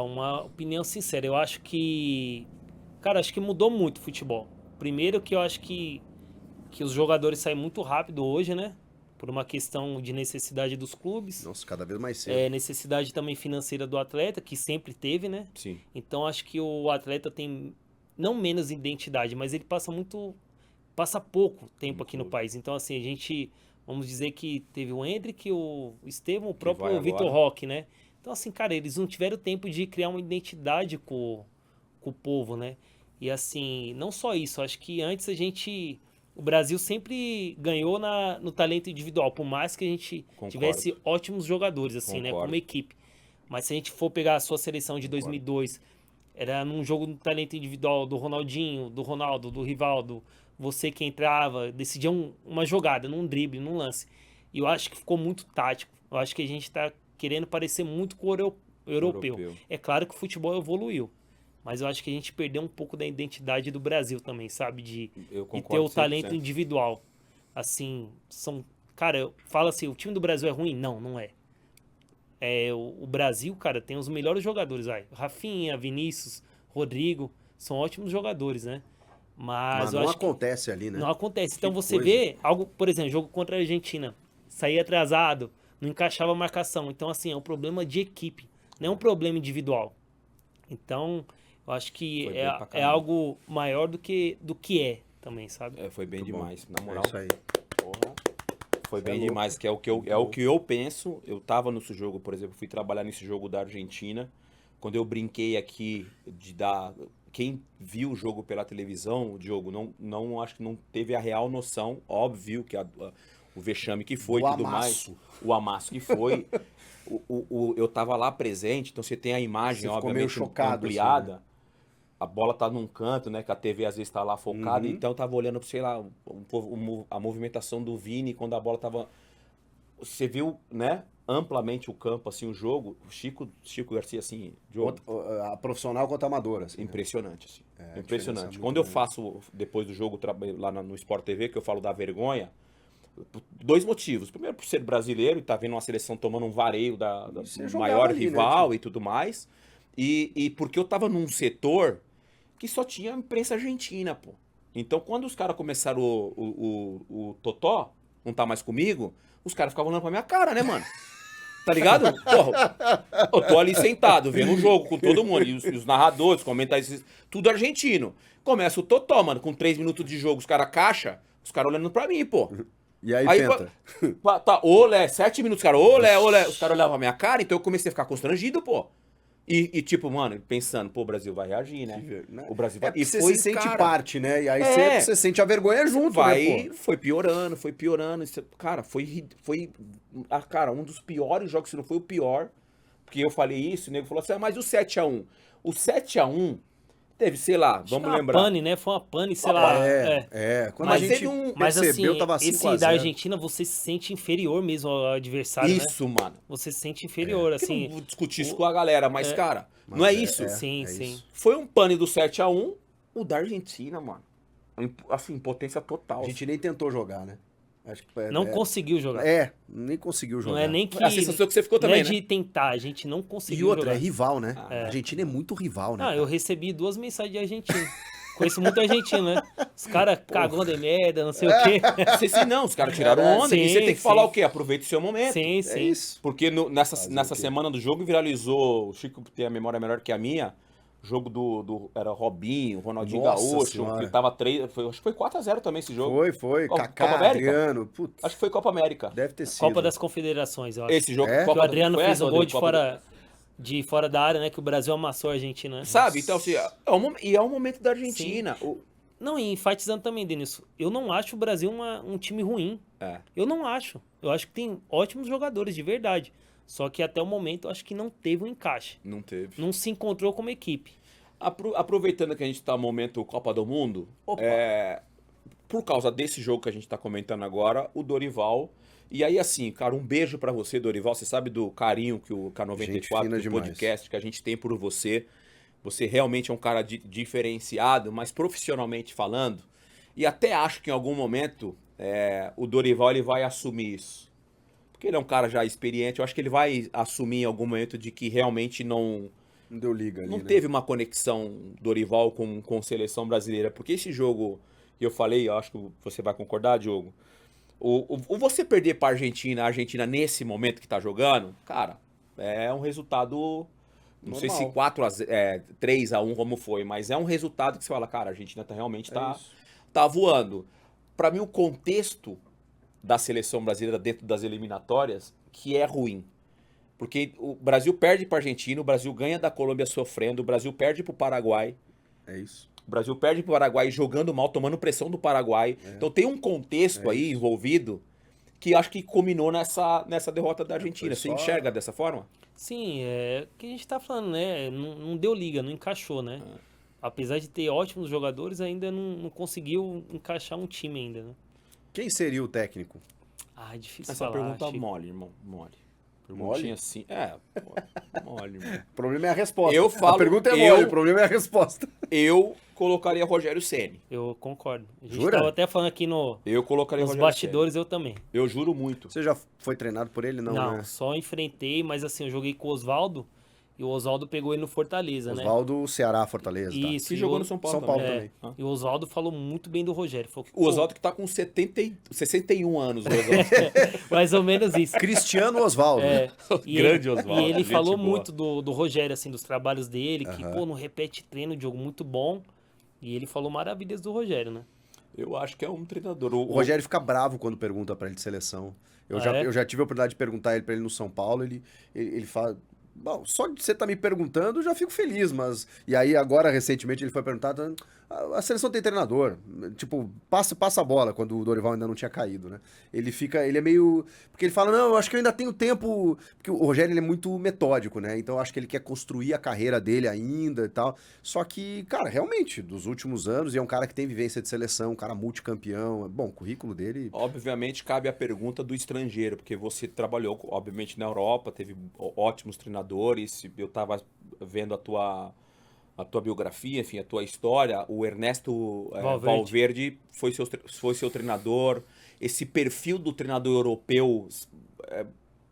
uma opinião sincera. Eu acho que, cara, acho que mudou muito o futebol. Primeiro que eu acho que os jogadores saem muito rápido hoje, né? Por uma questão de necessidade dos clubes. Nossa, cada vez mais cedo. Necessidade também financeira do atleta, que sempre teve, né? Sim. Então acho que o atleta tem não menos identidade, mas ele passa pouco tempo aqui no país. Então assim, a gente, vamos dizer que teve o Endrick, o Estevão, o vai próprio Vitor agora. Roque, né? Então assim, cara, eles não tiveram tempo de criar uma identidade com o povo, né? E assim, não só isso, acho que antes o Brasil sempre ganhou no talento individual, por mais que a gente Concordo. tivesse ótimos jogadores, assim, né, Concordo. como equipe. Mas se a gente for pegar a sua seleção de 2002, era num jogo no talento individual do Ronaldinho, do Ronaldo, do Rivaldo, você que entrava, decidia uma jogada, num drible, num lance. E eu acho que ficou muito tático. Eu acho que a gente tá querendo parecer muito com o europeu. É claro que o futebol evoluiu. Mas eu acho que a gente perdeu um pouco da identidade do Brasil também, sabe? De ter concordo o talento 100%. individual. Assim, cara, eu falo assim, o time do Brasil é ruim? Não, não é. O Brasil, cara, tem os melhores jogadores, vai. Rafinha, Vinícius, Rodrigo, são ótimos jogadores, né? Mas eu não acho que acontece ali, né? não acontece. Então Que você coisa. vê algo, por exemplo, jogo contra a Argentina, saía atrasado, não encaixava a marcação. Então, assim, é um problema de equipe, não é um problema individual. Então, eu acho que Foi bem pra é caramba. algo maior do que é também, sabe? Foi bem Muito bom. demais, na É moral. isso aí. Porra. Foi bem louco. demais, que é o que eu penso. Eu tava nesse jogo, por exemplo, fui trabalhar nesse jogo da Argentina. Quando eu brinquei aqui de dar. Quem viu o jogo pela televisão, o Diogo, não acho que não teve a real noção, óbvio que o vexame que foi, Do tudo amasso. mais, o amasso que foi. Eu tava lá presente, então você tem a imagem, Você ficou meio obviamente, chocado, ampliada. assim, A bola tá num canto, né? Que a TV às vezes tá lá focada. Uhum. Então eu tava olhando, sei lá, a movimentação do Vini quando a bola tava. Você viu, né? Amplamente o campo, assim, o jogo. O Chico Garcia, assim, Diogo, A profissional contra a amadora, assim. né? impressionante, assim. a diferença é Impressionante. muito Quando eu grande. faço, depois do jogo, lá no Sport TV, que eu falo da vergonha, por dois motivos. Primeiro, por ser brasileiro e tá vendo uma seleção tomando um vareio do você jogava maior ali, né, rival tio? e tudo mais. E porque eu tava num setor que só tinha imprensa argentina, pô. Então, quando os caras começaram o Totó, não tá mais comigo, os caras ficavam olhando pra minha cara, né, mano? Tá ligado? Porra, eu tô ali sentado, vendo o jogo com todo mundo. E os narradores, comentaristas, tudo argentino. Começa o Totó, mano, com 3 minutos de jogo, os caras caixa, os caras olhando pra mim, pô. E aí, Aí, Penta? tá, olé, 7 minutos, cara, olé, olé. Os caras olhavam pra minha cara, então eu comecei a ficar constrangido, pô. E tipo, mano, pensando, pô, o Brasil vai reagir, né? O Brasil vai... É porque você se sente parte, né? E aí você sente a vergonha junto, né, pô? Foi piorando. Cara, cara, um dos piores jogos, se não foi o pior. Porque eu falei isso, o nego falou assim, mas o 7x1? O 7x1 teve, sei lá, Acho vamos que é uma lembrar. pane, né? Foi uma pane, sei lá. Quando Mas a gente teve um- Mas percebeu, assim, tava esse 5x0. da Argentina, você se sente inferior mesmo ao adversário, né? Isso, mano. Você se sente inferior, Porque assim. não vou discutir isso com a galera, mas, cara, Mas não é é- isso. é. Sim, é sim. isso. Foi um pane do 7x1, o da Argentina, mano. Assim, potência total. A gente nem tentou jogar, né? Acho que Não conseguiu jogar. nem conseguiu jogar. Não é nem que. A sensação que você ficou não também, é né? de tentar, a gente não E conseguiu outra, jogar. é rival, né? A Argentina é muito rival, né? Ah, eu recebi 2 mensagens de argentino. Conheço muito argentino, né? Os caras cagão de merda, não sei o quê. Não, os caras tiraram onda. Sim, E você tem que sim. falar o quê? Aproveita o seu momento. Sim, É sim. isso. Porque nessa o quê? semana do jogo viralizou, o Chico tem a memória melhor que a minha, jogo era Robinho, Ronaldinho Nossa Gaúcho, Senhora. que tava 3, acho que foi 4x0 também esse jogo. Foi. Copa Kaká, América? Adriano. Putz, Acho que foi Copa América. deve ter sido. Copa das Confederações, eu acho. Esse jogo, É? Que o Adriano foi fez essa, um gol Rodrigo? de fora da área, né? Que o Brasil amassou a Argentina, né? Sabe? Então, assim, é o momento da Argentina. Não, e enfatizando também, Denilson, eu não acho o Brasil um time ruim. Eu não acho. Eu acho que tem ótimos jogadores, de verdade. Só que até o momento eu acho que não teve um encaixe. Não teve. Não se encontrou como equipe. Aproveitando que a gente tá no momento Copa do Mundo, por causa desse jogo que a gente tá comentando agora, o Dorival. E aí, assim, cara, um beijo pra você, Dorival. Você sabe do carinho que o Gente K94, fina do demais. podcast que a gente tem por você. Você realmente é um cara diferenciado, mas profissionalmente falando. E até acho que em algum momento o Dorival ele vai assumir isso. Porque ele é um cara já experiente. Eu acho que ele vai assumir em algum momento de que realmente não Não deu liga ali, não né? teve uma conexão Dorival com seleção brasileira. Porque esse jogo, que eu falei, eu acho que você vai concordar, Diogo. O você perder pra Argentina, a Argentina nesse momento que tá jogando, cara, é um resultado. Não sei se Normal. 3-1 como foi, mas é um resultado que você fala, cara, a Argentina realmente É isso. tá voando. Pra mim, o contexto da seleção brasileira dentro das eliminatórias, que é ruim. Porque o Brasil perde pra Argentina, o Brasil ganha da Colômbia sofrendo, o Brasil perde pro Paraguai. É isso. O Brasil perde pro Paraguai jogando mal, tomando pressão do Paraguai. Então tem um contexto É aí isso. envolvido que acho que culminou nessa derrota da Argentina. Você só- enxerga dessa forma? Sim, é o que a gente tá falando, né? Não deu liga, não encaixou, né? Apesar de ter ótimos jogadores, ainda não conseguiu encaixar um time ainda, né? Quem seria o técnico? Ah, é difícil Essa falar. pergunta Chico. mole, irmão. Mole. Mole? Perguntinha assim. Pô, mole, irmão. O problema é a resposta. Eu falo- A pergunta é eu- mole, o problema é a resposta. Eu colocaria Rogério Ceni. Eu concordo. A gente Jura? tava até falando aqui Eu colocaria nos Rogério bastidores, eu também. Ceni. Eu juro muito. Você já foi treinado por ele? Não, né? Só enfrentei, mas assim, eu joguei com o Oswaldo e o Oswaldo pegou ele no Fortaleza, né? Oswaldo, Ceará, Fortaleza. Tá? Isso. Que e jogou o- no São Paulo São Paulo também. também. E o Oswaldo falou muito bem do Rogério. Falou que, O Oswaldo que tá com 61 anos. O Oswaldo. mais ou menos isso. Cristiano Oswaldo. É, e Grande ele, Oswaldo, E ele gente falou boa. muito do Rogério, assim, dos trabalhos dele, que, Aham. pô, não repete treino, jogo muito bom. E ele falou maravilhas do Rogério, né? Eu acho que é um treinador. O Rogério fica bravo quando pergunta pra ele de seleção. Eu, Ah, já, é? eu já tive a oportunidade de perguntar ele pra ele no São Paulo. Ele fala. Bom, só de você estar me perguntando, eu já fico feliz, mas. E aí, agora, recentemente, ele foi perguntado: a seleção tem treinador. Tipo, passa a bola, quando o Dorival ainda não tinha caído, né? Ele é meio. Porque ele fala: não, eu acho que eu ainda tenho tempo. Porque o Rogério ele é muito metódico, né? Então eu acho que ele quer construir a carreira dele ainda e tal. Só que, cara, realmente, dos últimos anos, e é um cara que tem vivência de seleção, um cara multicampeão. Bom, o currículo dele. Obviamente cabe a pergunta do estrangeiro, porque você trabalhou, obviamente, na Europa, teve ótimos treinadores. Eu estava vendo a tua biografia, enfim, a tua história. O Ernesto Valverde foi seu treinador. Esse perfil do treinador europeu,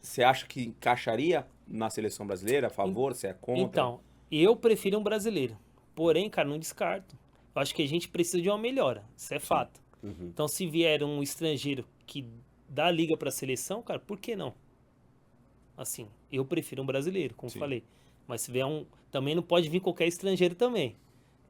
você acha que encaixaria na seleção brasileira? A favor? Você é contra? Então, eu prefiro um brasileiro. Porém, cara, não descarto. Eu acho que a gente precisa de uma melhora. Isso é fato. Uhum. Então, se vier um estrangeiro que dá liga pra seleção, cara, por que não? Assim, eu prefiro um brasileiro, como Sim. falei. Mas se vier também não pode vir qualquer estrangeiro também.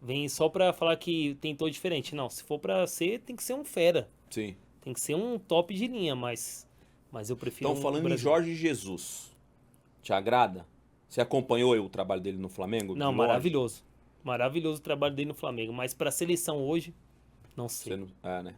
Vem só pra falar que tentou diferente. Não, se for pra ser, tem que ser um fera. Sim. Tem que ser um top de linha, mas eu prefiro Então, falando em brasileiro. Jorge Jesus, te agrada? Você acompanhou o trabalho dele no Flamengo? Não, de longe? maravilhoso. Maravilhoso o trabalho dele no Flamengo. Mas pra seleção hoje, não sei. Você não... É, né?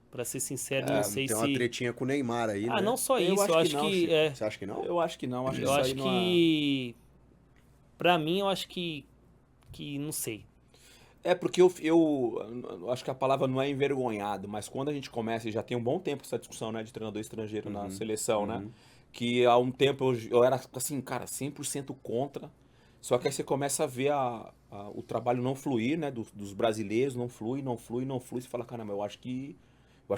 Pra ser sincero, não sei Tem se... uma tretinha com o Neymar aí, né? não só Eu isso. acho Eu que acho não, que... Chico. é, Você acha que não? Eu acho que não. Acho que eu isso acho aí não que... Pra mim, eu acho que não sei. porque eu acho que a palavra não é envergonhado, mas quando a gente começa, e já tem um bom tempo essa discussão, né, de treinador estrangeiro na seleção, né? Que há um tempo eu era, assim, cara, 100% contra. Só que aí você começa a ver o trabalho não fluir, né, dos brasileiros, não flui. Você fala, caramba, eu acho que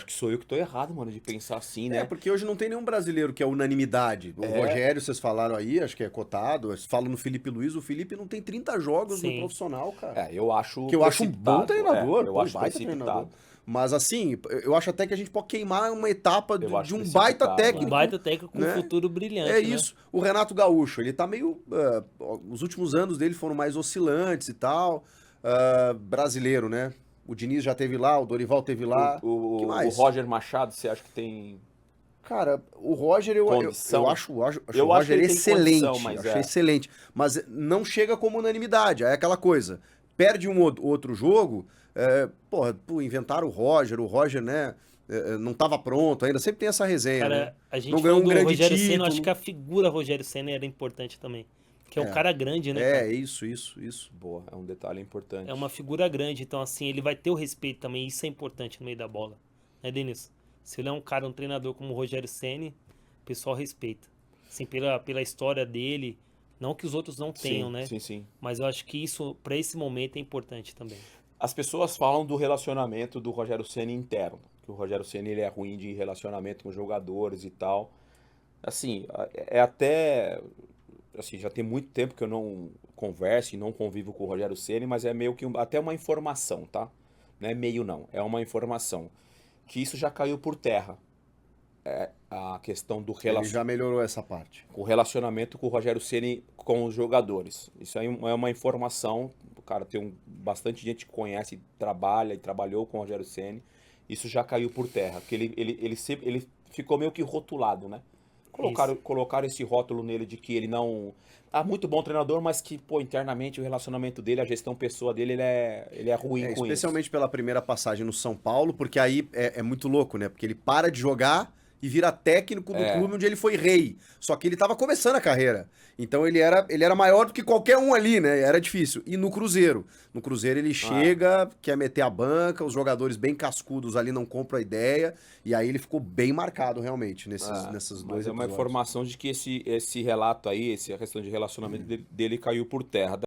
sou eu que tô errado, mano, de pensar assim, né? Porque hoje não tem nenhum brasileiro que é unanimidade. O Rogério, vocês falaram aí, acho que é cotado. Vocês falam no Felipe Luiz, o Felipe não tem 30 jogos no Sim. profissional, cara. Eu acho Que eu acho um bom precipitado, treinador, eu pô, acho baita precipitado. treinador. Mas assim, eu acho até que a gente pode queimar uma etapa Eu acho de um precipitado, baita né? técnico. Um baita técnico com né? um futuro brilhante, É né? isso. O Renato Gaúcho, ele tá meio. Os últimos anos dele foram mais oscilantes e tal. Brasileiro, né? O Diniz já teve lá, o Dorival teve lá. O que mais? Roger Machado, você acha que tem... Cara, o Roger, eu Condição. acho o Eu acho Roger que ele tem excelente. condição, mas achei excelente. Mas não chega como unanimidade. É aquela coisa. Perde um outro jogo, inventaram o Roger, né? Não estava pronto ainda. Sempre tem essa resenha, né? Cara, a gente Não ganhou falou um do grande Rogério título. Ceni, eu acho que a figura Rogério Ceni era importante também. Que é um cara grande, né, cara? Isso. Boa, é um detalhe importante. É uma figura grande, então assim, ele vai ter o respeito também, isso é importante no meio da bola. Né, Denis? Se ele é um cara, um treinador como o Rogério Ceni, o pessoal respeita. Assim, pela história dele, não que os outros não tenham, sim, né? Sim. Mas eu acho que isso, pra esse momento, é importante também. As pessoas falam do relacionamento do Rogério Ceni interno. Que o Rogério Ceni ele é ruim de relacionamento com jogadores e tal. Assim, é até assim, já tem muito tempo que eu não converso e não convivo com o Rogério Ceni, mas é meio que até uma informação, tá? Não é meio não, é uma informação. Que isso já caiu por terra. A questão do Ele já melhorou essa parte. o relacionamento com o Rogério Ceni com os jogadores. Isso aí é uma informação, cara, bastante gente que conhece, trabalha e trabalhou com o Rogério Ceni. Isso já caiu por terra, porque ele ficou meio que rotulado, né? Colocaram esse rótulo nele de que ele não... Ah, muito bom treinador, mas que, pô, internamente o relacionamento dele, a gestão pessoa dele, ele é ruim com isso. Especialmente pela primeira passagem no São Paulo, porque aí é muito louco, né? Porque ele para de jogar e vira técnico do clube onde ele foi rei. Só que ele tava começando a carreira. Então ele era maior do que qualquer um ali, né? Era difícil. E no Cruzeiro? No Cruzeiro ele chega, quer meter a banca, os jogadores bem cascudos ali não compram a ideia, e aí ele ficou bem marcado realmente nessas dois Mas é uma episódios. informação de que esse relato aí, essa questão de relacionamento dele caiu por terra.